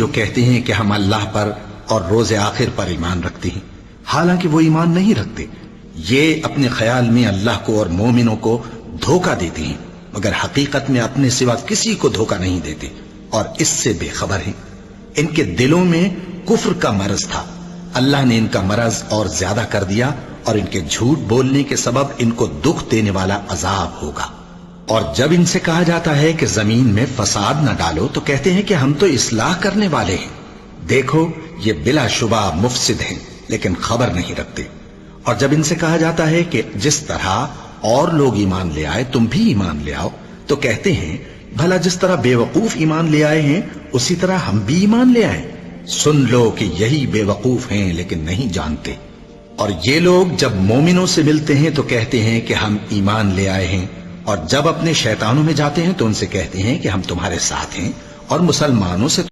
जो कहते हैं कि हम अल्लाह पर और रोज़े आखिर पर ईमान रखते हैं, हालांकि वो ईमान नहीं रखते। ये अपने ख्याल में अल्लाह को और मोमिनों को धोखा देते हैं, मगर हकीकत में अपने सिवा किसी को धोखा नहीं देते और इससे बेखबर हैं। इनके दिलों में कुफ्र का मरज था, अल्लाह ने इनका मरज और ज्यादा कर दिया और इनके झूठ बोलने के सबब इनको दुख देने वाला अजाब होगा। और जब इनसे कहा जाता है कि जमीन में फसाद न डालो, तो कहते हैं कि हम तो इस्लाह करने वाले हैं। देखो, ये बिलाशुबा मुफसिद हैं, लेकिन खबर नहीं रखते। और जब इनसे कहा जाता है कि जिस तरह और लोग ईमान ले आए तुम भी ईमान ले आओ, तो कहते हैं भला जिस तरह बेवकूफ ईमान ले आए हैं उसी तरह हम भी ईमान ले आए। सुन लो कि यही बेवकूफ हैं लेकिन नहीं जानते। और ये लोग जब मोमिनों से मिलते हैं तो कहते हैं कि हम ईमान ले आए हैं, और जब अपने शैतानों में जाते हैं तो उनसे कहते हैं कि हम तुम्हारे साथ हैं और मुसलमानों से